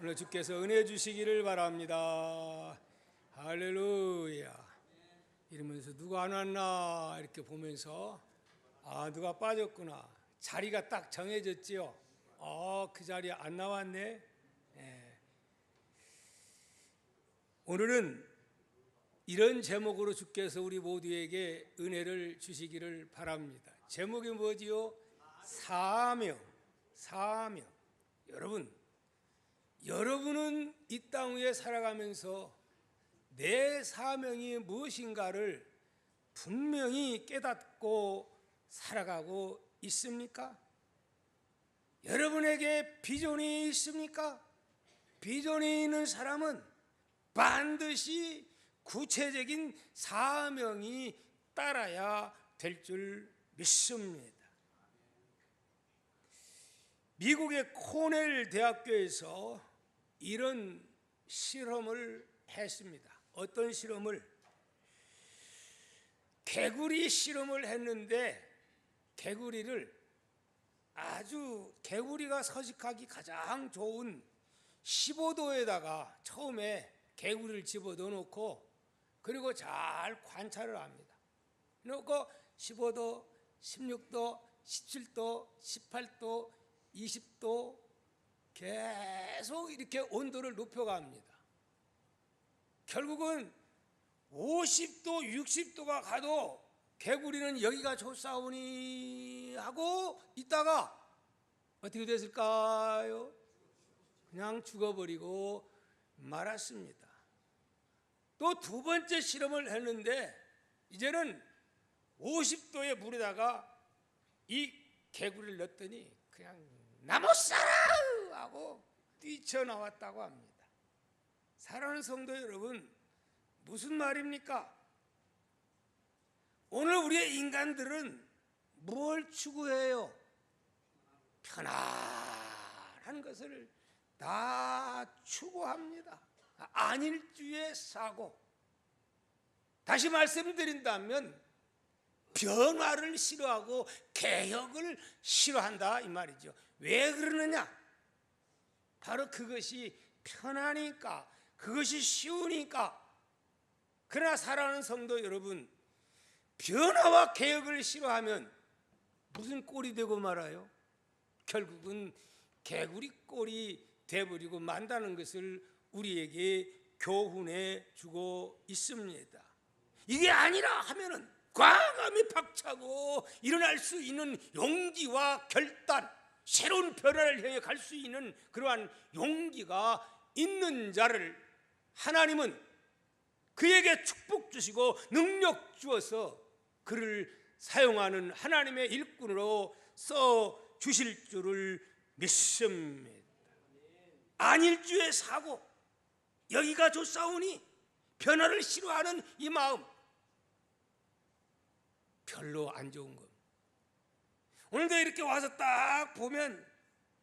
오늘 주께서 은혜 주시기를 바랍니다. 할렐루야. 이러면서 누가 안 왔나 이렇게 보면서 누가 빠졌구나. 자리가 딱 정해졌지요. 그 자리에 안 나왔네. 오늘은 이런 제목으로 주께서 우리 모두에게 은혜를 주시기를 바랍니다. 제목이 뭐지요? 사명. 여러분은 이 땅 위에 살아가면서 내 사명이 무엇인가를 분명히 깨닫고 살아가고 있습니까? 여러분에게 비전이 있습니까? 비전이 있는 사람은 반드시 구체적인 사명이 따라야 될 줄 믿습니다. 미국의 코넬 대학교에서 이런 실험을 했습니다. 어떤 실험을? 개구리 실험을 했는데 개구리가 서식하기 가장 좋은 15도에다가 처음에 개구리를 집어넣어 놓고 그리고 잘 관찰을 합니다. 놓고 15도, 16도, 17도, 18도, 20도 계속 이렇게 온도를 높여갑니다. 결국은 50도, 60도가 가도 개구리는 여기가 좋사오니 하고 있다가 어떻게 됐을까요? 그냥 죽어버리고 말았습니다. 또 두 번째 실험을 했는데 이제는 50도의 물에다가 이 개구리를 넣었더니 그냥 나못살아 하고 뛰쳐나왔다고 합니다. 사랑하는 성도 여러분, 무슨 말입니까? 오늘 우리의 인간들은 뭘 추구해요? 편안한 것을 다 추구합니다. 안일주의 사고. 다시 말씀드린다면 변화를 싫어하고 개혁을 싫어한다 이 말이죠. 왜 그러느냐? 바로 그것이 편하니까, 그것이 쉬우니까. 그러나 사랑하는 성도 여러분, 변화와 개혁을 싫어하면 무슨 꼴이 되고 말아요? 결국은 개구리 꼴이 되어버리고 만다는 것을 우리에게 교훈해 주고 있습니다. 이게 아니라 하면은 과감히 박차고 일어날 수 있는 용기와 결단, 새로운 변화를 향해 갈 수 있는 그러한 용기가 있는 자를 하나님은 그에게 축복 주시고 능력 주어서 그를 사용하는 하나님의 일꾼으로 써 주실 줄을 믿습니다. 안일주의 사고, 여기가 좋사오니 변화를 싫어하는 이 마음, 별로 안 좋은 겁니다. 오늘도 이렇게 와서 딱 보면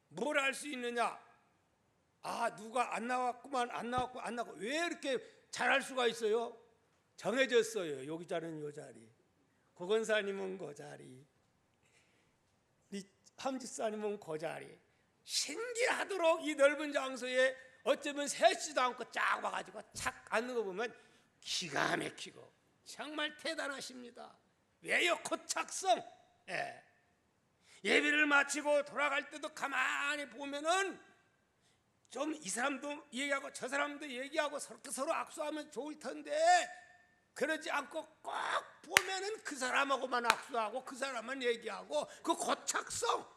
뭘 알 수 있느냐? 누가 안 나왔구만, 안 나왔고 왜 이렇게 잘할 수가 있어요? 정해졌어요. 여기 자리는 요 자리, 고건사님은 그 자리, 함집사님은 그 자리. 신기하도록 이 넓은 장소에 어쩌면 세지도 않고 쫙 와가지고 착 앉는 거 보면 기가 막히고 정말 대단하십니다. 왜요? 고착성. 예배를 마치고 돌아갈 때도 가만히 보면은 좀 이 사람도 얘기하고 저 사람도 얘기하고 서로 악수하면 좋을 텐데 그러지 않고 꼭 보면은 그 사람하고만 악수하고 그 사람만 얘기하고 그 고착성,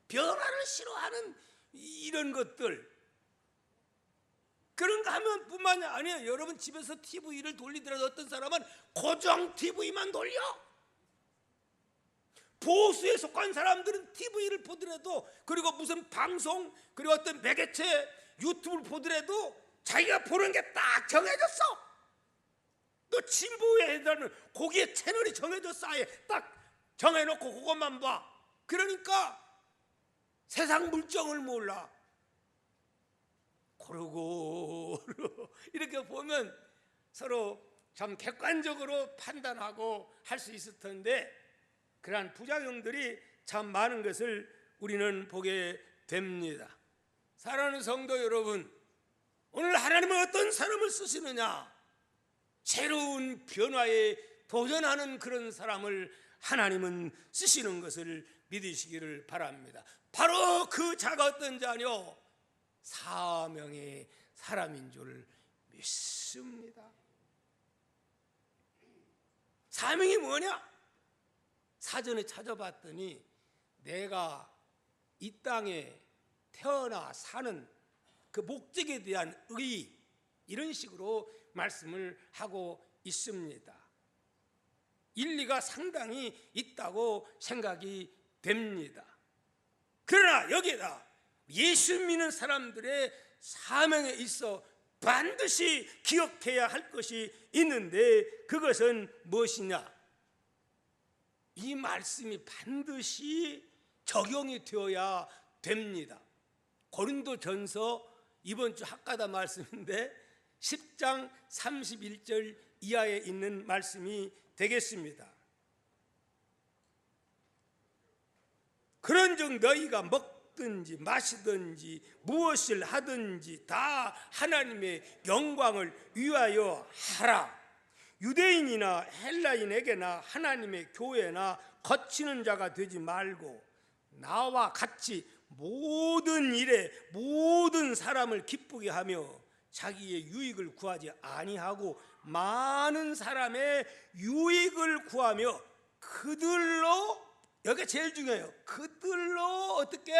변화를 싫어하는 이런 것들, 그런 거 하면 뿐만이 아니에요. 여러분 집에서 TV를 돌리더라도 어떤 사람은 고정 TV만 돌려. 보수에 속한 사람들은 TV를 보더라도, 그리고 무슨 방송, 그리고 어떤 매개체 유튜브를 보더라도 자기가 보는 게 딱 정해졌어. 또 진보에 해당하는 거기에 채널이 정해졌어. 아예 딱 정해놓고 그것만 봐. 그러니까 세상 물정을 몰라. 그러고 이렇게 보면 서로 참 객관적으로 판단하고 할 수 있을 텐데 그러한 부작용들이 참 많은 것을 우리는 보게 됩니다. 사랑하는 성도 여러분, 오늘 하나님은 어떤 사람을 쓰시느냐? 새로운 변화에 도전하는 그런 사람을 하나님은 쓰시는 것을 믿으시기를 바랍니다. 바로 그 자가 어떤 자뇨? 사명의 사람인 줄 믿습니다. 사명이 뭐냐? 사전에 찾아봤더니 내가 이 땅에 태어나 사는 그 목적에 대한 의, 이런 식으로 말씀을 하고 있습니다. 일리가 상당히 있다고 생각이 됩니다. 그러나 여기에다 예수 믿는 사람들의 사명에 있어 반드시 기억해야 할 것이 있는데, 그것은 무엇이냐? 이 말씀이 반드시 적용이 되어야 됩니다. 고린도전서 이번 주 학가다 말씀인데 10장 31절 이하에 있는 말씀이 되겠습니다. 그런즉 너희가 먹든지 마시든지 무엇을 하든지 다 하나님의 영광을 위하여 하라. 유대인이나 헬라인에게나 하나님의 교회나 거치는 자가 되지 말고 나와 같이 모든 일에 모든 사람을 기쁘게 하며 자기의 유익을 구하지 아니하고 많은 사람의 유익을 구하며 그들로, 여기가 제일 중요해요, 그들로 어떻게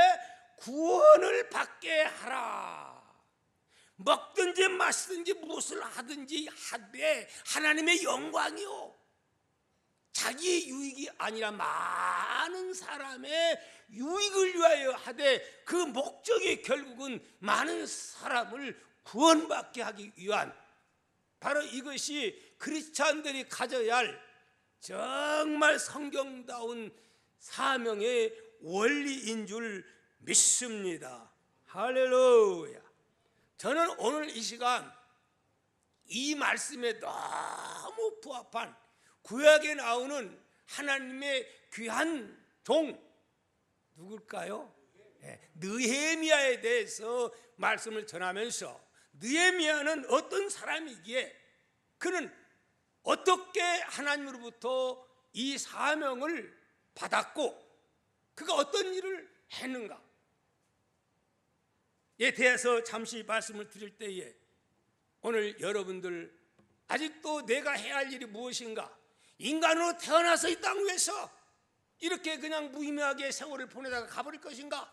구원을 받게 하라. 먹든지 마시든지 무엇을 하든지 하되 하나님의 영광이요, 자기의 유익이 아니라 많은 사람의 유익을 위하여 하되, 그 목적이 결국은 많은 사람을 구원받게 하기 위한, 바로 이것이 크리스찬들이 가져야 할 정말 성경다운 사명의 원리인 줄 믿습니다. 할렐루야. 저는 오늘 이 시간 이 말씀에 너무 부합한 구약에 나오는 하나님의 귀한 종, 누굴까요? 느헤미야에 대해서 말씀을 전하면서, 느헤미야는 어떤 사람이기에 그는 어떻게 하나님으로부터 이 사명을 받았고 그가 어떤 일을 했는가에 대해서 잠시 말씀을 드릴 때에, 오늘 여러분들 아직도 내가 해야 할 일이 무엇인가? 인간으로 태어나서 이 땅 위에서 이렇게 그냥 무의미하게 세월을 보내다가 가버릴 것인가?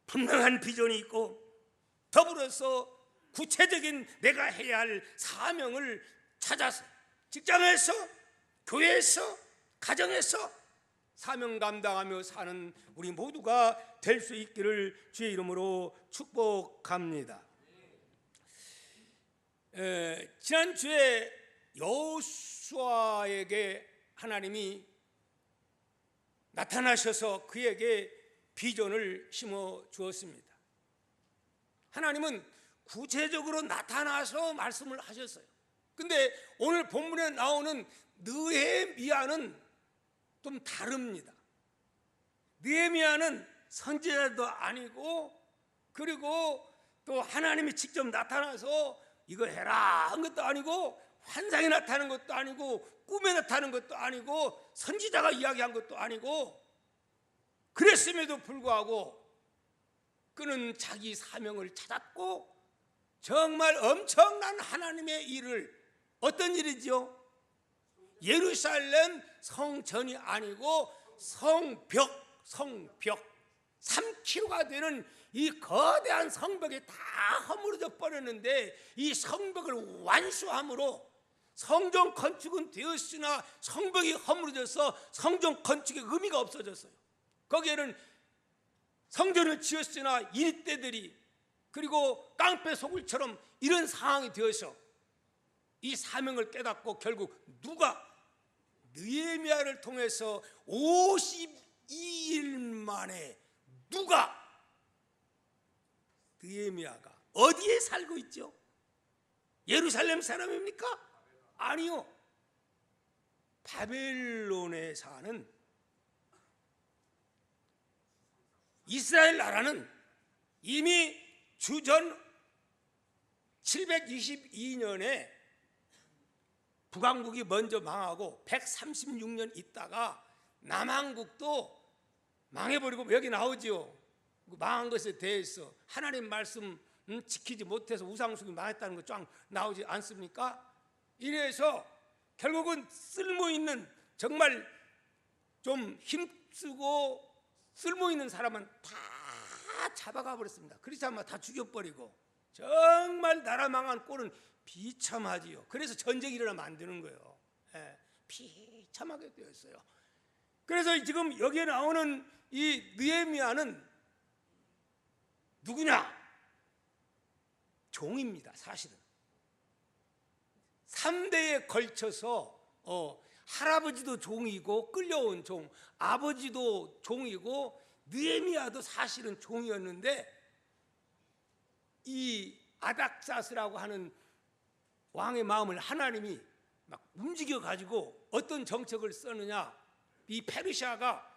분명한 비전이 있고 더불어서 구체적인 내가 해야 할 사명을 찾아서 직장에서, 교회에서, 가정에서 사명 감당하며 사는 우리 모두가 될 수 있기를 주의 이름으로 축복합니다. 지난주에 여호수아에게 하나님이 나타나셔서 그에게 비전을 심어 주었습니다. 하나님은 구체적으로 나타나서 말씀을 하셨어요. 근데 오늘 본문에 나오는 느헤미야는 좀 다릅니다. 느헤미야는 선지자도 아니고, 그리고 또 하나님이 직접 나타나서 이거 해라 한 것도 아니고, 환상이 나타나는 것도 아니고, 꿈에 나타나는 것도 아니고, 선지자가 이야기한 것도 아니고, 그랬음에도 불구하고 그는 자기 사명을 찾았고 정말 엄청난 하나님의 일을, 어떤 일이죠? 예루살렘 성전이 아니고 성벽 3km가 되는 이 거대한 성벽이 다 허물어져 버렸는데, 이 성벽을 완수함으로 성전 건축은 되었으나 성벽이 허물어져서 성전 건축의 의미가 없어졌어요. 거기에는 성전을 지었으나 일대들이, 그리고 깡패 소굴처럼 이런 상황이 되어서 이 사명을 깨닫고 결국 누가, 느헤미야를 통해서 52일 만에 누가, 느헤미야가 어디에 살고 있죠? 예루살렘 사람입니까? 아니요, 바벨론에 사는 이스라엘 나라는 이미 주전 722년에 북왕국이 먼저 망하고 136년 있다가 남왕국도 망해버리고, 여기 나오지요. 망한 것에 대해서 하나님 말씀 지키지 못해서 우상숭이 망했다는 거 쫙 나오지 않습니까? 이래서 결국은 쓸모있는, 정말 좀 힘쓰고 쓸모있는 사람은 다 잡아가 버렸습니다. 그렇지만 다 죽여버리고, 정말 나라 망한 꼴은 비참하지요. 그래서 전쟁이 일어나면 안 되는 거예요. 비참하게 되었어요. 그래서 지금 여기에 나오는 이 느헤미야는 누구냐? 종입니다. 사실은 3대에 걸쳐서 할아버지도 종이고 끌려온 종, 아버지도 종이고 느헤미야도 사실은 종이었는데, 이 아닥사스라고 하는 왕의 마음을 하나님이 막 움직여 가지고 어떤 정책을 쓰느냐, 이 페르시아가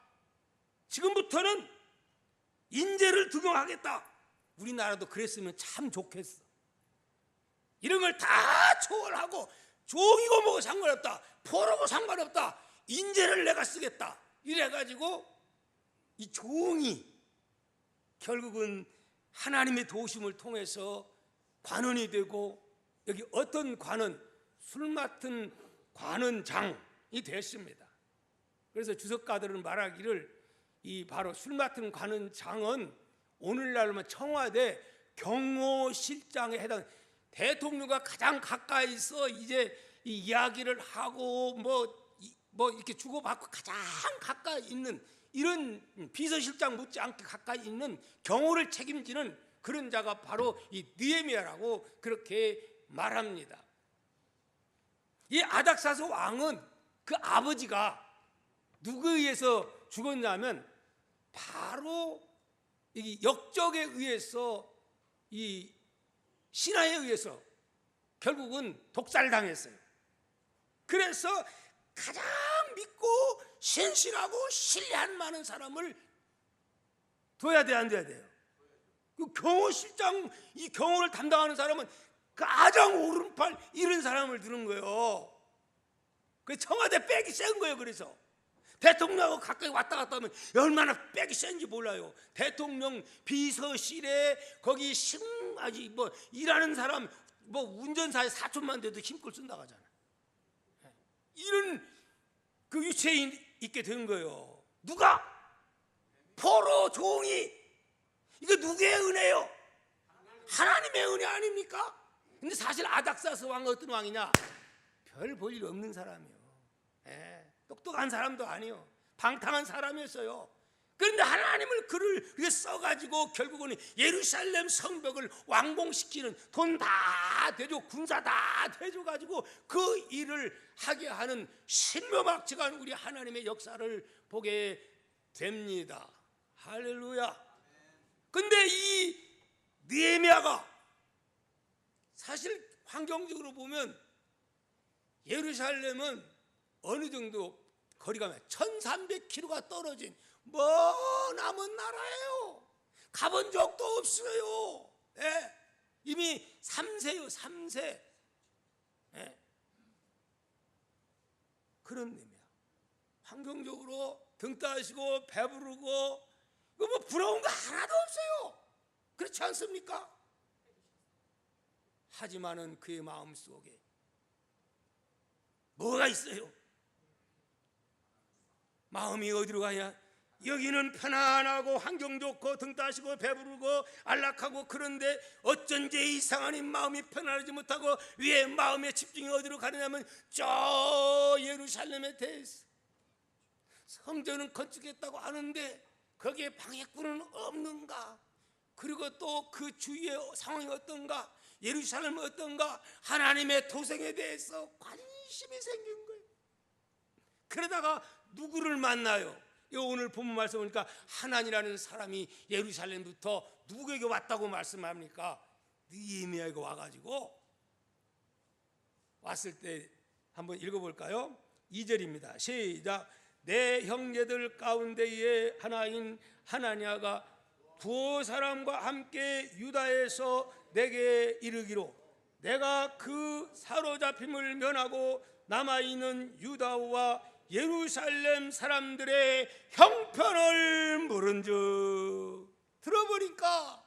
지금부터는 인재를 등용하겠다. 우리나라도 그랬으면 참 좋겠어. 이런 걸 다 초월하고, 종이고 뭐고 상관없다, 포로고 상관없다, 인재를 내가 쓰겠다, 이래가지고 이 종이 결국은 하나님의 도우심을 통해서 관원이 되고, 여기 어떤 관원, 술 맡은 관원장이 됐습니다. 그래서 주석가들은 말하기를, 이 바로 술 맡은 관원장은 오늘날로 청와대 경호실장에 해당, 대통령과 가장 가까이서 이제 이 이야기를 하고 뭐 이렇게 주고받고 가장 가까이 있는, 이런 비서실장 못지않게 가까이 있는 경호를 책임지는 그런 자가 바로 이 느헤미야라고 그렇게 말합니다. 이 아닥사스 왕은 그 아버지가 누구에 의해서 죽었냐면, 바로 이 역적에 의해서, 이 신하에 의해서 결국은 독살당했어요. 그래서 가장 믿고 신실하고 신뢰할 만한 사람을 둬야 돼, 안 둬야 돼요? 그 경호실장, 이 경호를 담당하는 사람은 가장 오른팔 이런 사람을 두는 거예요. 그 청와대 빽이 센 거예요. 그래서 대통령하고 가까이 왔다 갔다 하면 얼마나 빽이 센지 몰라요. 대통령 비서실에 거기 아직 뭐 일하는 사람, 뭐 운전사에 4촌만 돼도 힘껏 쓴다고 하잖아. 이런 그 위치에 있게 된 거예요. 누가? 포로 종이. 이거 누구의 은혜요? 하나님의 은혜 아닙니까? 근데 사실 아닥사스 왕은 어떤 왕이냐? 별 볼 일 없는 사람이에요. 똑똑한 사람도 아니요, 방탕한 사람이었어요. 그런데 하나님을 그를 써가지고 결국은 예루살렘 성벽을 완공시키는, 돈 다 대줘, 군사 다 대줘가지고 그 일을 하게 하는 신묘막측한 우리 하나님의 역사를 보게 됩니다. 할렐루야. 근데 이 느헤미야가 사실 환경적으로 보면 예루살렘은 어느 정도 거리가 1300km가 떨어진 남은 나라예요. 가본 적도 없어요. 이미 3세요, 3세. 그런 의미야. 환경적으로 등 따시고 배부르고 뭐 부러운 거 하나도 없어요. 그렇지 않습니까? 하지만은 그의 마음속에 뭐가 있어요? 마음이 어디로 가냐? 여기는 편안하고 환경 좋고 등 따시고 배부르고 안락하고, 그런데 어쩐지 이상한 이 마음이 편안하지 못하고 왜 마음의 집중이 어디로 가느냐면 저 예루살렘에 대해서. 성전은 건축했다고 하는데 거기에 방해꾼은 없는가? 그리고 또 그 주위의 상황이 어떤가? 예루살렘은 어떤가? 하나님의 도성에 대해서 관심이 생긴 거예요. 그러다가 누구를 만나요? 오늘 본문 말씀 보니까 하나님이라는 사람이 예루살렘부터 누구에게 왔다고 말씀합니까? 느헤미야에게 와가지고, 왔을 때 한번 읽어볼까요? 2절입니다. 시작. 내 형제들 가운데에 하나인 하나냐가 두어 사람과 함께 유다에서 내게 이르기로 내가 그 사로잡힘을 면하고 남아있는 유다와 예루살렘 사람들의 형편을 물은즉. 들어보니까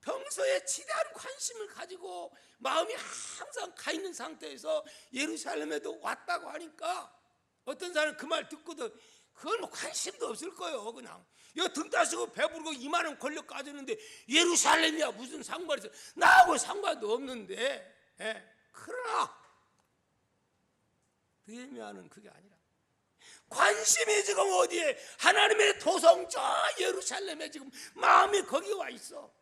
평소에 지대한 관심을 가지고 마음이 항상 가 있는 상태에서 예루살렘에도 왔다고 하니까 어떤 사람은 그 말 듣고도 그건 뭐 관심도 없을 거예요. 그냥 이거 등 따시고 배부르고 이만한 권력 가졌는데 예루살렘이야 무슨 상관이 있어. 나하고 상관도 없는데. 그러나 느헤미야는 그게 아니라 관심이 지금 어디에? 하나님의 도성 저 예루살렘에 지금 마음이 거기 와 있어.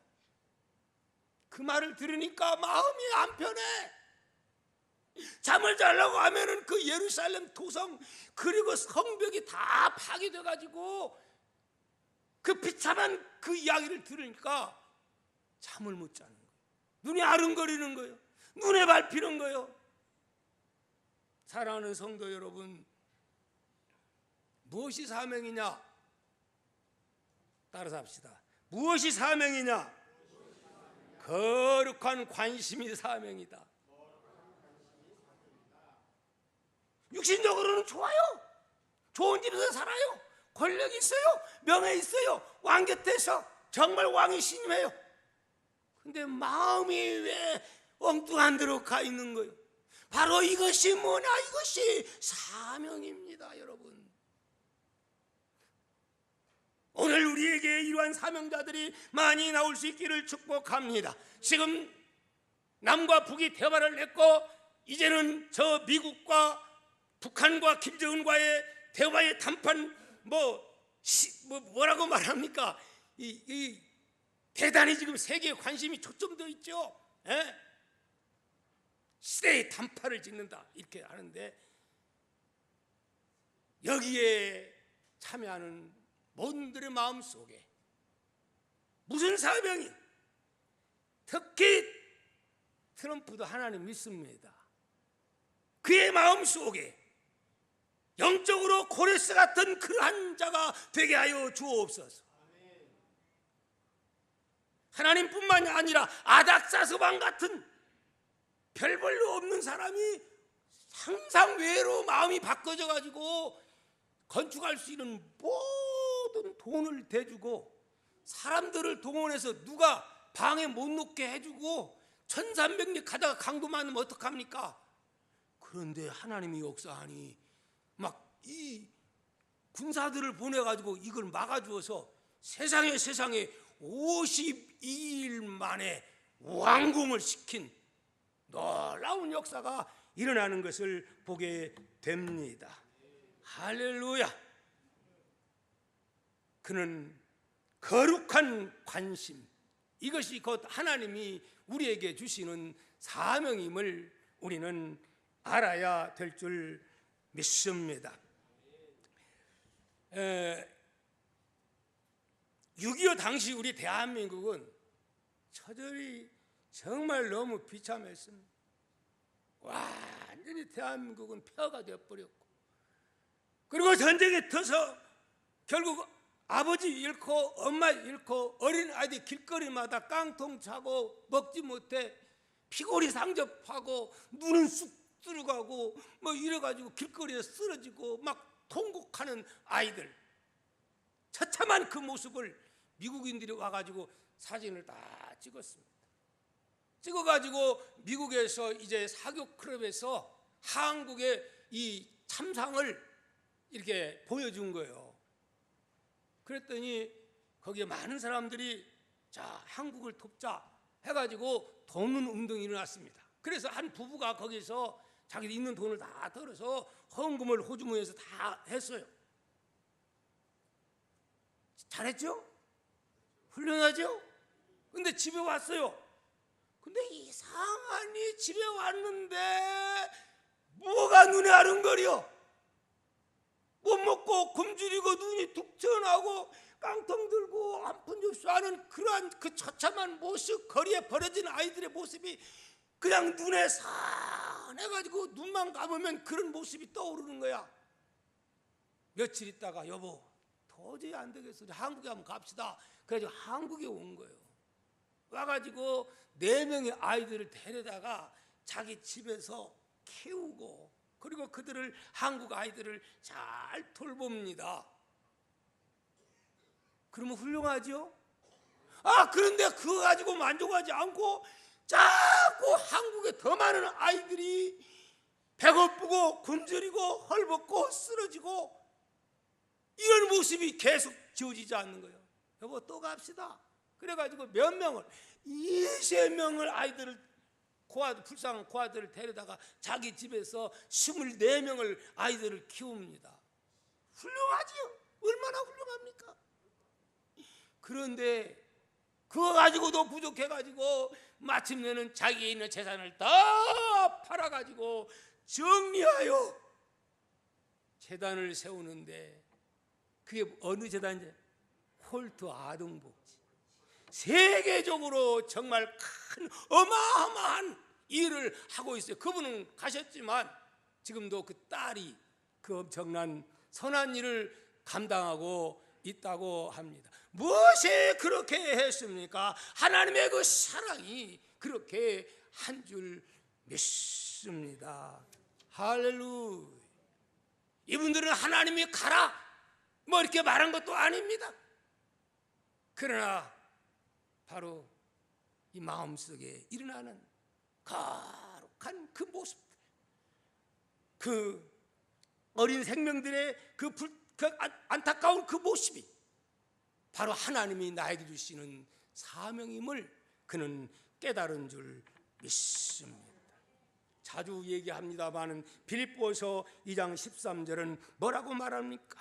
그 말을 들으니까 마음이 안 편해. 잠을 자려고 하면은 그 예루살렘 도성 그리고 성벽이 다 파괴돼 가지고 그 비참한 그 이야기를 들으니까 잠을 못 자는 거예요. 눈이 아른거리는 거예요. 눈에 밟히는 거예요. 사랑하는 성도 여러분, 무엇이 사명이냐? 따라서 합시다. 무엇이 사명이냐? 거룩한 관심이 사명이다. 육신적으로는 좋아요. 좋은 집에서 살아요. 권력이 있어요. 명예 있어요. 왕 곁에서 정말 왕이 신임해요. 근데 마음이 왜 엉뚱한 데로 가 있는 거예요? 바로 이것이 뭐냐? 이것이 사명입니다, 여러분. 오늘 우리에게 이러한 사명자들이 많이 나올 수 있기를 축복합니다. 지금 남과 북이 대화를 했고 이제는 저 미국과 북한과 김정은과의 대화의談判 뭐라고 말합니까? 대단히 지금 세계에 관심이 초점되어 있죠. 시대의 단파를 짓는다 이렇게 하는데 여기에 참여하는 모든들의 마음 속에 무슨 사명이? 특히 트럼프도 하나님 믿습니다. 그의 마음 속에 영적으로 고레스 같은 그러한 자가 되게 하여 주옵소서. 하나님뿐만이 아니라 아닥사스왕 같은 별 볼로 없는 사람이 항상 외로 마음이 바꿔져 가지고 건축할 수 있는 모든 돈을 대주고 사람들을 동원해서 누가 방에 못 눕게 해주고 1300리 가다가 강도 맞으면 어떡합니까? 그런데 하나님이 역사하니 막 이 군사들을 보내가지고 이걸 막아주어서 세상에 52일 만에 완공을 시킨 놀라운 역사가 일어나는 것을 보게 됩니다. 할렐루야. 그는 거룩한 관심, 이것이 곧 하나님이 우리에게 주시는 사명임을 우리는 알아야 될 줄 믿습니다. 6.25 당시 우리 대한민국은 처절히 정말 너무 비참했습니다. 완전히 대한민국은 폐허가 되어버렸고 그리고 전쟁에 터서 결국 아버지 잃고 엄마 잃고 어린 아이들 길거리마다 깡통 차고 먹지 못해 피골이 상접하고 눈은 쑥 들어가고 뭐 이래가지고 길거리에 쓰러지고 막 통곡하는 아이들, 처참한 그 모습을 미국인들이 와가지고 사진을 다 찍었습니다. 찍어가지고 미국에서 이제 사교 클럽에서 한국의 이 참상을 이렇게 보여준 거예요. 그랬더니 거기에 많은 사람들이 자 한국을 돕자 해가지고 돕는 운동이 일어났습니다. 그래서 한 부부가 거기서 자기들 있는 돈을 다 털어서 헌금을 호주머니에서 다 했어요. 잘했죠? 훌륭하죠? 근데 집에 왔어요. 근데 이상하니 집에 왔는데 뭐가 눈에 아른거려? 못 먹고 굶주리고 눈이 툭 튀어나오고 깡통 들고 한푼 줍수 하는 그러한 그 처참한 모습, 거리에 버려진 아이들의 모습이 그냥 눈에 산해가지고 눈만 감으면 그런 모습이 떠오르는 거야. 며칠 있다가 여보 도저히 안 되겠어. 한국에 한번 갑시다. 그래가지고 한국에 온 거예요. 와가지고 4명의 아이들을 데려다가 자기 집에서 키우고, 그리고 그들을, 한국 아이들을 잘 돌봅니다. 그러면 훌륭하죠? 그런데 그거 가지고 만족하지 않고 자꾸 한국에 더 많은 아이들이 배고프고 굶주리고 헐벗고 쓰러지고 이런 모습이 계속 지워지지 않는 거예요. 여보, 또 갑시다. 그래가지고 몇 명을, 20명을 아이들을, 불쌍한 고아들을 데려다가 자기 집에서 24명을 아이들을 키웁니다. 훌륭하지요? 얼마나 훌륭합니까? 그런데 그거 가지고도 부족해가지고 마침내는 자기에 있는 재산을 다 팔아가지고 정리하여 재단을 세우는데, 그게 어느 재단이지? 홀트 아동복지. 세계적으로 정말 큰 어마어마한 일을 하고 있어요. 그분은 가셨지만 지금도 그 딸이 그 엄청난 선한 일을 감당하고 있다고 합니다. 무엇이 그렇게 했습니까? 하나님의 그 사랑이 그렇게 한 줄 믿습니다. 할렐루야. 이분들은 하나님이 가라 뭐 이렇게 말한 것도 아닙니다. 그러나 바로 이 마음속에 일어나는 거룩한 그 모습들, 그 어린 생명들의 그 안타까운 그 모습이 바로 하나님이 나에게 주시는 사명임을 그는 깨달은 줄 믿습니다. 자주 얘기합니다마는 빌립보서 2장 13절은 뭐라고 말합니까?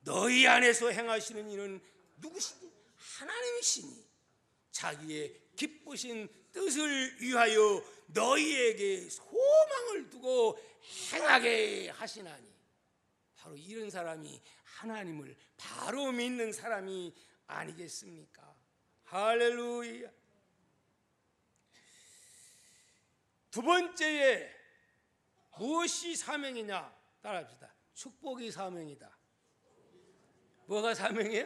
너희 안에서 행하시는 이는 누구시니? 하나님이시니 자기의 기쁘신 뜻을 위하여 너희에게 소망을 두고 행하게 하시나니, 바로 이런 사람이 하나님을 바로 믿는 사람이 아니겠습니까? 할렐루야. 두 번째에 무엇이 사명이냐? 따라합시다. 축복이 사명이다. 뭐가 사명이에요?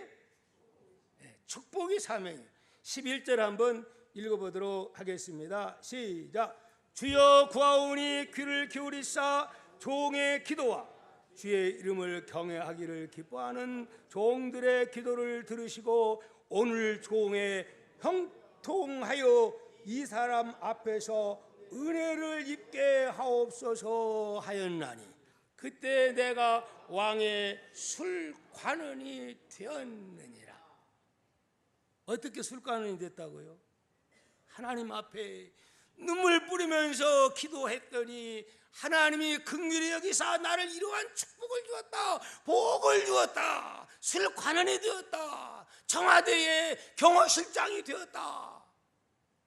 네, 축복이 사명이에요. 11절 한번 읽어보도록 하겠습니다. 시작. 주여 구하오니 귀를 기울이사 종의 기도와 주의 이름을 경외하기를 기뻐하는 종들의 기도를 들으시고 오늘 종에 형통하여 이 사람 앞에서 은혜를 입게 하옵소서 하였나니, 그때 내가 왕의 술관원이 되었느니라. 어떻게 술관원이 됐다고요? 하나님 앞에 눈물 뿌리면서 기도했더니 하나님이 긍휼히 여기사 나를 이러한 축복을 주었다, 복을 주었다, 술관원이 되었다, 청와대의 경호실장이 되었다.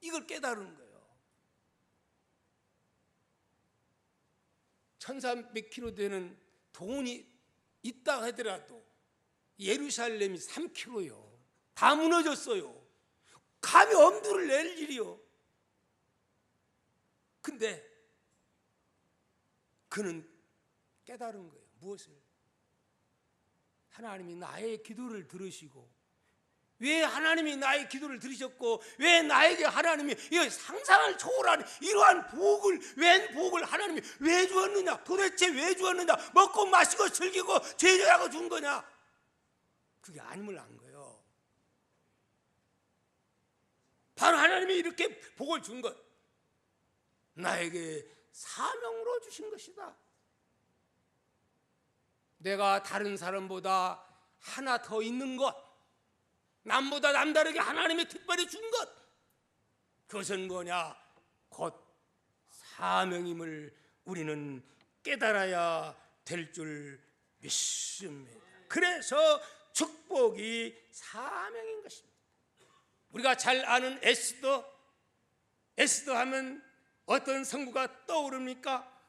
이걸 깨달은 거예요. 1300km 되는 돈이 있다 하더라도 예루살렘이 3km요. 다 무너졌어요. 감히 엄두를 낼 일이요. 근데 그는 깨달은 거예요. 무엇을? 하나님이 나의 기도를 들으시고, 왜 하나님이 나의 기도를 들으셨고 왜 나에게 하나님이 이 상상을 초월한 이러한 복을, 웬 복을 하나님이 왜 주었느냐? 도대체 왜 주었느냐? 먹고 마시고 즐기고 제자하고 준 거냐? 그게 아님을 안 거예요. 바로 하나님이 이렇게 복을 준 것, 나에게 사명으로 주신 것이다. 내가 다른 사람보다 하나 더 있는 것, 남보다 남다르게 하나님이 특별히 준 것, 그것은 뭐냐? 곧 사명임을 우리는 깨달아야 될 줄 믿습니다. 그래서 축복이 사명인 것입니다. 우리가 잘 아는 에스더 하면 어떤 성구가 떠오릅니까?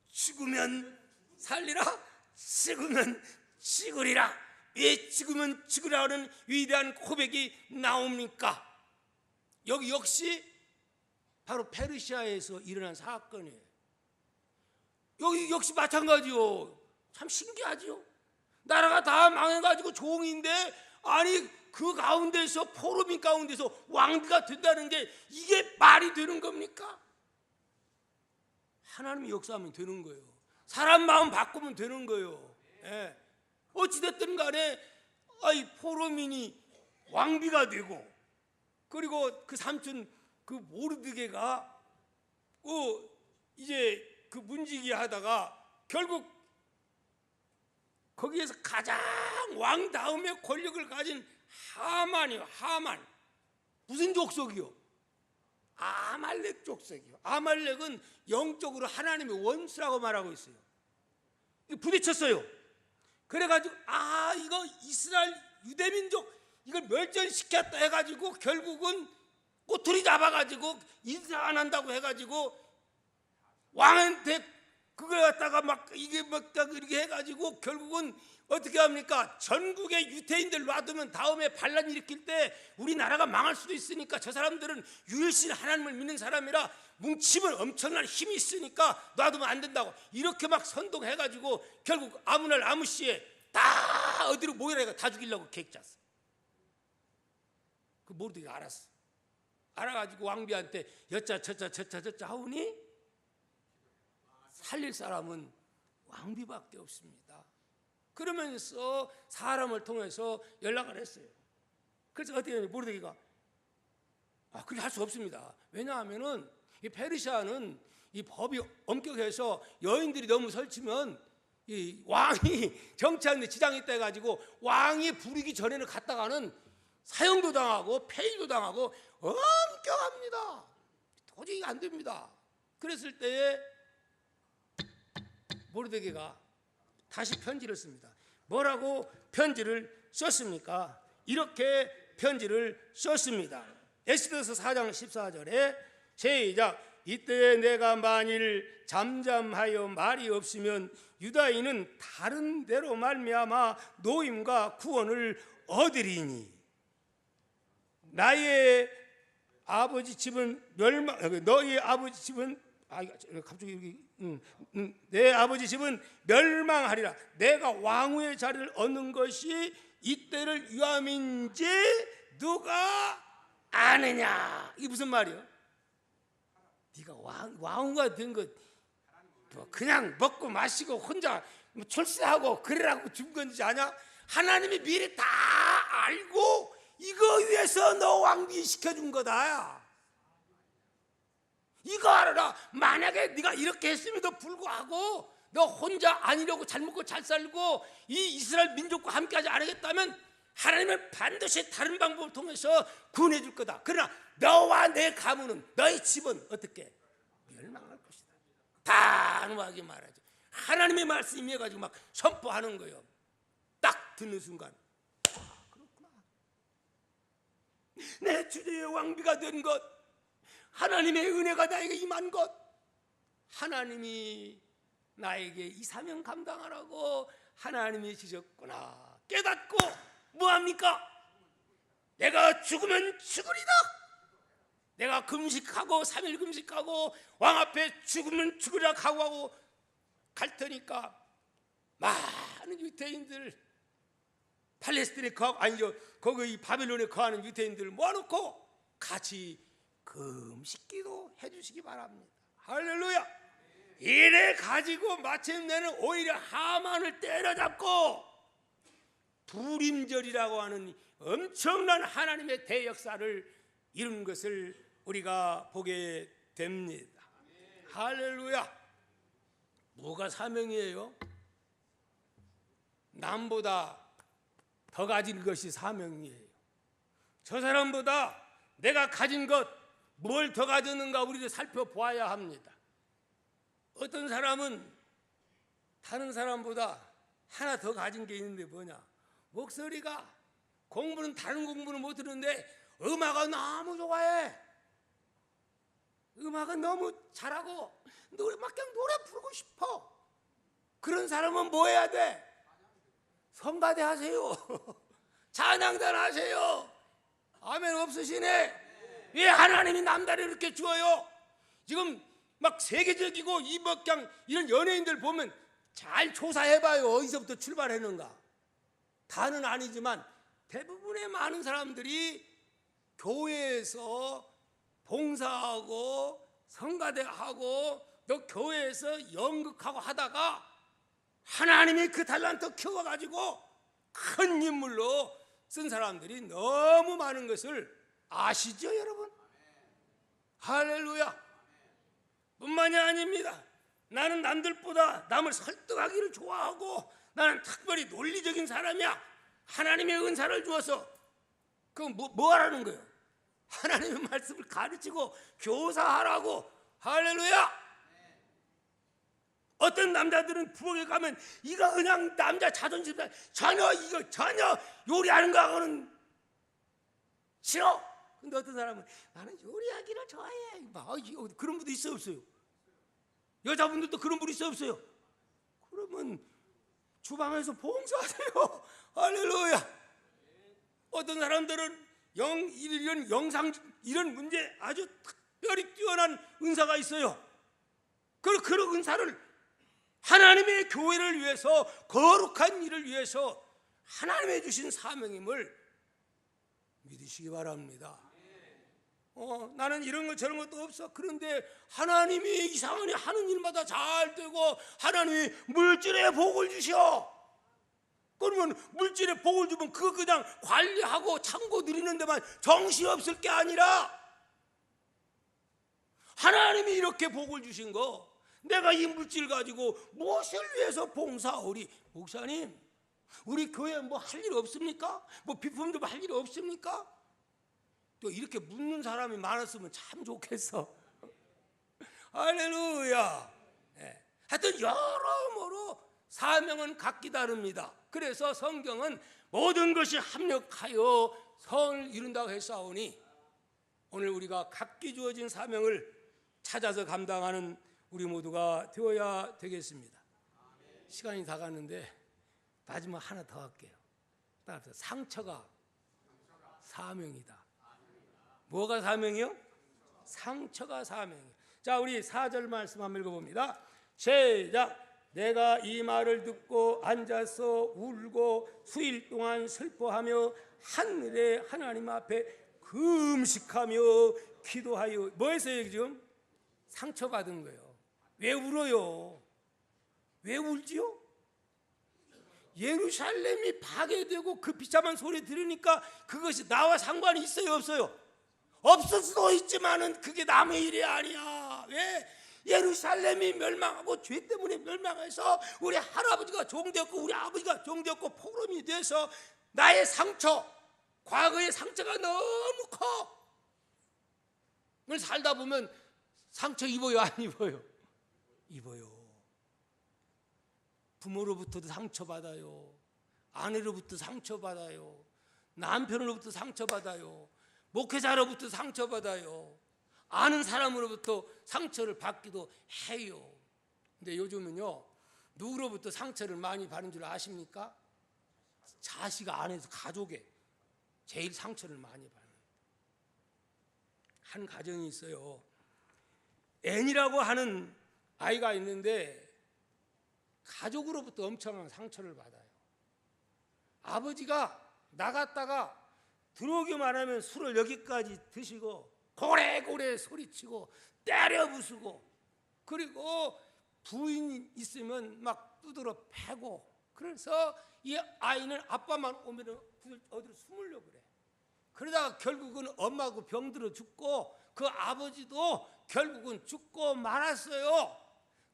죽으면 살리라, 썩으면 죽으리라. 왜 죽으면 죽으라는 위대한 고백이 나옵니까? 여기 역시 바로 페르시아에서 일어난 사건이에요. 여기 역시 마찬가지요. 참 신기하죠. 나라가 다 망해가지고 종인데, 아니 그 가운데서 포로민 가운데서 왕비가 된다는 게 이게 말이 되는 겁니까? 하나님이 역사하면 되는 거예요. 사람 마음 바꾸면 되는 거예요. 예. 어찌됐든 간에 이 포로민이 왕비가 되고, 그리고 그 삼촌 그 모르드게가 이제 그 문지기 하다가 결국 거기에서 가장 왕 다음에 권력을 가진 하만이요. 하만 무슨 족속이요? 아말렉 족속이요. 아말렉은 영적으로 하나님의 원수라고 말하고 있어요. 부딪혔어요. 그래가지고 이거 이스라엘 유대민족 이걸 멸절시켰다 해가지고 결국은 꼬투리 잡아가지고 인사 안 한다고 해가지고 왕한테 그걸 갖다가 막 이게 막 이렇게 해가지고 결국은 어떻게 합니까? 전국의 유태인들 놔두면 다음에 반란 일으킬 때 우리나라가 망할 수도 있으니까 저 사람들은 유일신 하나님을 믿는 사람이라 뭉치면 엄청난 힘이 있으니까 놔두면 안 된다고 이렇게 막 선동해가지고 결국 아무 날 아무 시에 다 어디로 모이라 해가 다 죽이려고 계획 짰어. 그 모르드게가 알았어. 알아가지고 왕비한테 여짜 저짜 하오니 살릴 사람은 왕비밖에 없습니다. 그러면서 사람을 통해서 연락을 했어요. 그래서 어떻게 했냐면 모르드게가 그렇게 할 수 없습니다. 왜냐하면은 이 페르시아는 이 법이 엄격해서 여인들이 너무 설치면 이 왕이 정치하는데 지장이 있다 해가지고 왕이 부르기 전에는 갔다가는 사형도 당하고 폐위도 당하고 엄격합니다. 도저히 안 됩니다. 그랬을 때에 모르드게가 다시 편지를 씁니다. 뭐라고 편지를 썼습니까? 이렇게 편지를 썼습니다. 에스더서 4장 14절에 시작. 이때 내가 만일 잠잠하여 말이 없으면 유다인은 다른 데로 말미암아 노임과 구원을 얻으리니 나의 아버지 집은 너희 아버지 집은 갑자기 여기 내 아버지 집은 멸망하리라. 내가 왕후의 자리를 얻는 것이 이때를 위함인지 누가 아느냐. 이게 무슨 말이요? 네가 왕후가 된 것 그냥 먹고 마시고 혼자 출세하고 그러라고 준 건지 아냐? 하나님이 미리 다 알고 이거 위해서 너 왕비 시켜준 거다. 이거 알아라. 만약에 네가 이렇게 했음에도 불구하고 너 혼자 아니려고 잘 먹고 잘 살고 이 이스라엘 민족과 함께하지 않겠다면 하나님은 반드시 다른 방법을 통해서 구원해 줄 거다. 그러나 너와 내 가문은 너의 집은 어떻게 멸망할 것이다. 단호하게 말하죠. 하나님의 말씀이 임해가지고 막 선포하는 거예요. 딱 듣는 순간 그렇구나. 내 주제의 왕비가 된 것, 하나님의 은혜가 나에게 임한 것, 하나님이 나에게 이 사명 감당하라고 하나님이 주셨구나 깨닫고 뭐합니까? 내가 죽으면 죽으리다. 내가 금식하고 3일 금식하고 왕 앞에 죽으면 죽으리라 각오하고 갈 테니까 많은 유태인들 팔레스틴에 거기 바벨론에 거하는 유태인들을 모아놓고 같이 금식기도 해주시기 바랍니다. 할렐루야. 이래 가지고 마침내는 오히려 하만을 때려잡고 부림절이라고 하는 엄청난 하나님의 대역사를 이룬 것을 우리가 보게 됩니다. 할렐루야. 뭐가 사명이에요? 남보다 더 가진 것이 사명이에요. 저 사람보다 내가 가진 것 뭘 더 가졌는가 우리도 살펴보아야 합니다. 어떤 사람은 다른 사람보다 하나 더 가진 게 있는데 뭐냐? 목소리가 공부는 다른 공부는 못 듣는데 음악은 너무 좋아해. 음악은 너무 잘하고 막 그냥 노래 부르고 싶어. 그런 사람은 뭐 해야 돼? 성가대 하세요. 찬양단 하세요. 아멘 없으시네. 왜 하나님이 남다리 이렇게 주어요? 지금 막 세계적이고 그냥 이런 연예인들 보면 잘 조사해봐요. 어디서부터 출발했는가. 다는 아니지만 대부분의 많은 사람들이 교회에서 봉사하고 성가대하고 또 교회에서 연극하고 하다가 하나님이 그 달란트 키워가지고 큰 인물로 쓴 사람들이 너무 많은 것을 아시죠, 여러분? 할렐루야. 뿐만이 아닙니다. 나는 남들보다 남을 설득하기를 좋아하고 나는 특별히 논리적인 사람이야. 하나님의 은사를 주어서 그건 뭐 하라는 거예요? 하나님의 말씀을 가르치고 교사하라고. 할렐루야. 어떤 남자들은 부엌에 가면 이거 그냥 남자 자존심 전혀 요리하는 거하고는 싫어. 근데 어떤 사람은 나는 요리하기를 좋아해. 그런 분도 있어요, 없어요? 여자분들도 그런 분이 있어요, 없어요? 그러면 주방에서 봉사하세요. 할렐루야. 어떤 사람들은 이런 영상 이런 문제 아주 특별히 뛰어난 은사가 있어요. 그런 은사를 하나님의 교회를 위해서 거룩한 일을 위해서 하나님의 주신 사명임을 믿으시기 바랍니다. 나는 이런 것 저런 것도 없어. 그런데 하나님이 이상하게 하는 일마다 잘 되고 하나님이 물질에 복을 주셔. 그러면 물질에 복을 주면 그거 그냥 관리하고 창고 들이는 데만 정신이 없을 게 아니라 하나님이 이렇게 복을 주신 거 내가 이 물질 가지고 무엇을 위해서 봉사하오리? 목사님, 우리 교회 뭐 할 일 없습니까? 뭐 비품 좀 할 일 없습니까? 또 이렇게 묻는 사람이 많았으면 참 좋겠어. 할렐루야. 네. 하여튼 여러모로 사명은 각기 다릅니다. 그래서 성경은 모든 것이 합력하여 선을 이룬다고 했사오니 오늘 우리가 각기 주어진 사명을 찾아서 감당하는 우리 모두가 되어야 되겠습니다. 시간이 다 갔는데 마지막 하나 더 할게요. 따라서 상처가 사명이다. 뭐가 사명이요? 상처가 사명이요. 자, 우리 4절 말씀 한번 읽어봅니다. 시작. 내가 이 말을 듣고 앉아서 울고 수일 동안 슬퍼하며 하늘의 하나님 앞에 금식하며 기도하여. 뭐 했어요 지금? 상처받은 거예요. 왜 울어요? 왜 울지요? 예루살렘이 파괴되고 그 비참한 소리 들으니까 그것이 나와 상관이 있어요, 없어요? 없을 수도 있지만은 그게 남의 일이 아니야. 왜? 예루살렘이 멸망하고 죄 때문에 멸망해서 우리 할아버지가 종되었고 우리 아버지가 종되었고 포럼이 돼서 나의 상처, 과거의 상처가 너무 커. 오늘 살다 보면 상처 입어요, 안 입어요? 입어요. 부모로부터도 상처받아요. 아내로부터 상처받아요. 남편으로부터 상처받아요. 목회자로부터 상처받아요. 아는 사람으로부터 상처를 받기도 해요. 근데 요즘은요, 누구로부터 상처를 많이 받는 줄 아십니까? 자식 안에서 가족에 제일 상처를 많이 받는 한 가정이 있어요. 앤이라고 하는 아이가 있는데 가족으로부터 엄청난 상처를 받아요. 아버지가 나갔다가 들어오기만 하면 술을 여기까지 드시고 고래고래 소리치고 때려 부수고, 그리고 부인 있으면 막 두드러 패고, 그래서 이 아이는 아빠만 오면 어디로 숨으려고 그래. 그러다가 결국은 엄마하고 병들어 죽고 그 아버지도 결국은 죽고 말았어요.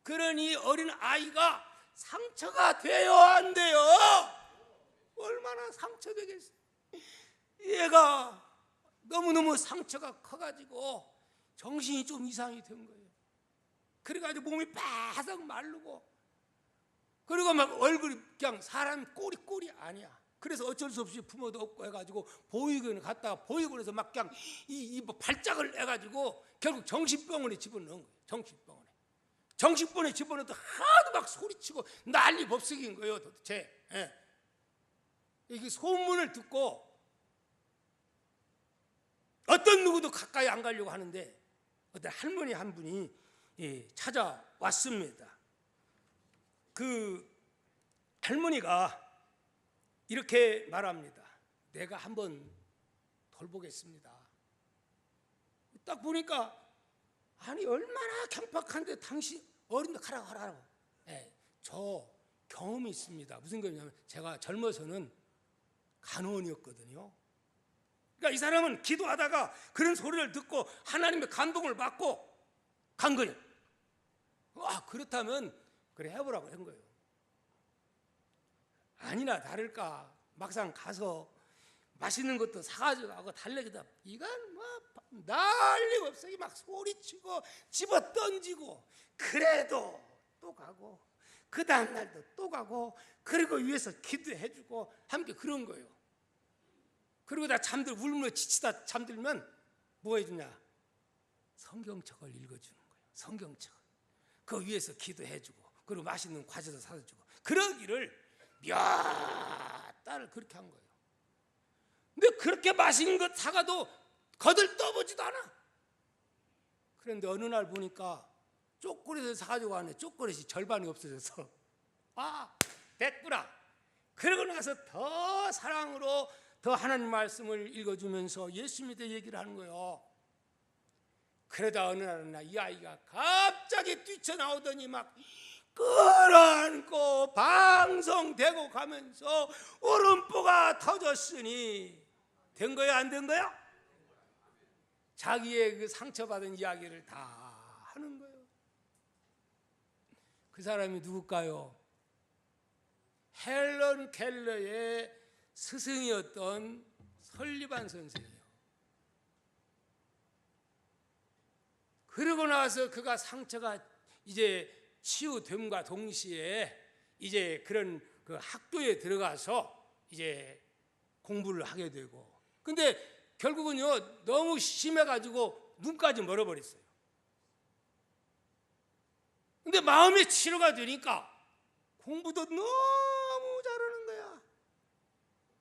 그러니 어린 아이가 상처가 돼요, 안 돼요? 얼마나 상처되겠어요. 얘가 너무너무 상처가 커가지고 정신이 좀 이상이 된 거예요. 그래가지고 몸이 바삭 마르고, 그리고 막 얼굴이 그냥 사람 꼴이 아니야. 그래서 어쩔 수 없이 부모도 없고 해가지고 보육원에 갔다가 보육원에서 막 그냥 이 발작을 해가지고 결국 정신병원에 집어넣은 거예요. 정신병원에 집어넣어도 하도 막 소리치고 난리 법석인 거예요, 도대체. 예. 이게 소문을 듣고 어떤 누구도 가까이 안 가려고 하는데 어떤 할머니 한 분이 찾아왔습니다. 그 할머니가 이렇게 말합니다. 내가 한번 돌보겠습니다. 딱 보니까 아니 얼마나 강팍한데 당신 어린데 가라고. 저 경험이 있습니다. 무슨 경험이냐면 제가 젊어서는 간호원이었거든요. 그러니까 이 사람은 기도하다가 그런 소리를 듣고 하나님의 감동을 받고 간 거예요. 그렇다면 그래 해보라고 한 거예요. 아니나 다를까 막상 가서 맛있는 것도 사가지고 하고 달래기다 이건 뭐 난리없어. 막 소리치고 집어 던지고 그래도 또 가고 그 다음 날도 또 가고 그리고 위에서 기도해주고 함께 그런 거예요. 그리고 다 울며 지치다 잠들면 뭐 해주냐? 성경책을 읽어주는 거예요. 성경책을 그 위에서 기도해주고 그리고 맛있는 과자도 사다 주고 그러기를 몇 달을 그렇게 한 거예요. 근데 그렇게 맛있는 것 사가도 거들떠보지도 않아. 그런데 어느 날 보니까 초콜릿을 사가지고 왔네. 초콜릿이 절반이 없어져서 됐구나. 그러고 나서 더 사랑으로 더 하나님 말씀을 읽어주면서 예수 믿어 얘기를 하는 거예요. 그러다 어느 날은 이 아이가 갑자기 뛰쳐나오더니 막 끌어안고 방송되고 가면서 울음보가 터졌으니 된 거야 안 된 거야? 자기의 그 상처받은 이야기를 다 하는 거예요. 그 사람이 누굴까요? 헬런 켈러의 스승이었던 설리반 선생이에요. 그러고 나서 그가 상처가 이제 치유됨과 동시에 이제 그런 그 학교에 들어가서 이제 공부를 하게 되고, 근데 결국은요 너무 심해가지고 눈까지 멀어버렸어요. 근데 마음의 치료가 되니까 공부도 너무 잘하는 거야.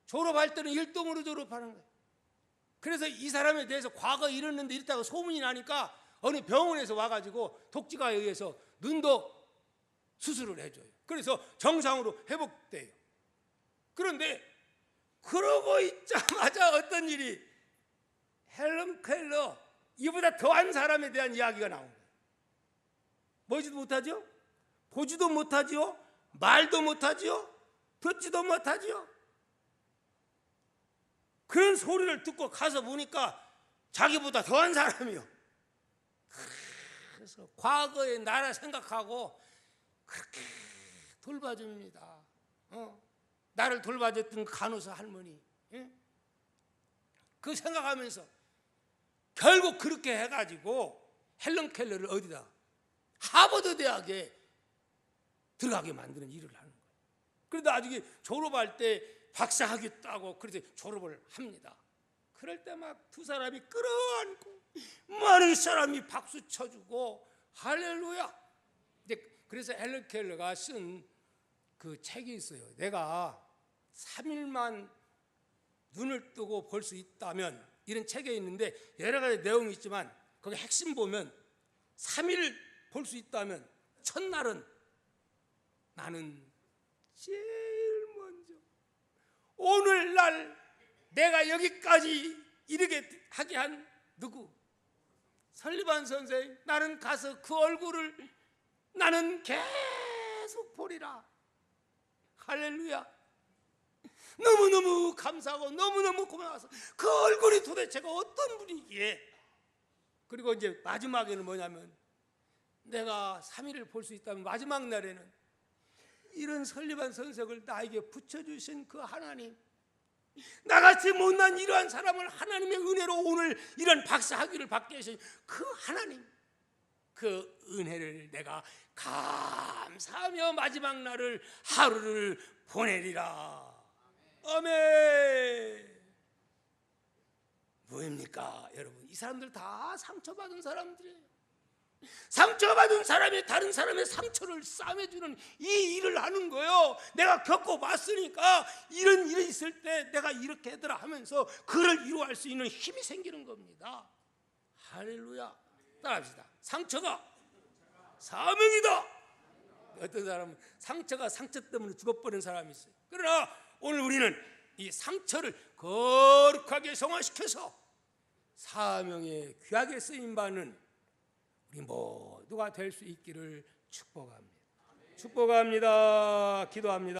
졸업할 때는 1등으로 졸업하는 거야. 그래서 이 사람에 대해서 과거에 이랬는데 이랬다고 소문이 나니까 어느 병원에서 와가지고 독지가에 의해서 눈도 수술을 해줘요. 그래서 정상으로 회복돼요. 그런데 그러고 있자마자 어떤 일이, 헬런 켈러 이보다 더한 사람에 대한 이야기가 나온 거예요. 보지도 못하죠? 보지도 못하죠? 말도 못하죠? 듣지도 못하죠? 그런 소리를 듣고 가서 보니까 자기보다 더한 사람이요. 그래서 과거의 나라 생각하고 그렇게 돌봐줍니다. 나를 돌봐줬던 간호사 할머니, 그 생각하면서 결국 그렇게 해가지고 헬런 켈러를 어디다? 하버드 대학에 들어가게 만드는 일을 하는 거예요. 그래도 나중에 졸업할 때 박사학위 따고 그래서 졸업을 합니다. 그럴 때 막 두 사람이 끌어안고 많은 사람이 박수 쳐주고 할렐루야. 그래서 헬런 켈러가 쓴 그 책이 있어요. 내가 3일만 눈을 뜨고 볼 수 있다면, 이런 책에 있는데 여러 가지 내용이 있지만 거기 핵심 보면 3일 볼 수 있다면 첫날은 나는 제일 먼저 오늘날 내가 여기까지 이르게 하게 한 누구? 설리반 선생. 나는 가서 그 얼굴을 나는 계속 보리라. 할렐루야. 너무너무 감사하고 너무너무 고마워서 그 얼굴이 도대체가 어떤 분이기에. 그리고 이제 마지막에는 뭐냐면, 내가 3일을 볼 수 있다면 마지막 날에는 이런 설리반 선생을 나에게 붙여주신 그 하나님, 나같이 못난 이러한 사람을 하나님의 은혜로 오늘 이런 박사학위를 받게 하신 그 하나님, 그 은혜를 내가 감사하며 마지막 날을 하루를 보내리라. 아멘. 뭐입니까 여러분? 이 사람들 다 상처받은 사람들이에요. 상처받은 사람이 다른 사람의 상처를 싸매주는 이 일을 하는 거예요. 내가 겪어봤으니까 이런 일이 있을 때 내가 이렇게 하더라 하면서 그를 이루할 수 있는 힘이 생기는 겁니다. 할렐루야. 따라합시다. 상처가 사명이다. 어떤 사람은 상처가 상처 때문에 죽어버린 사람이 있어요. 그러나 오늘 우리는 이 상처를 거룩하게 성화시켜서 사명에 귀하게 쓰임받는 우리 모두가 될 수 있기를 축복합니다. 축복합니다. 기도합니다.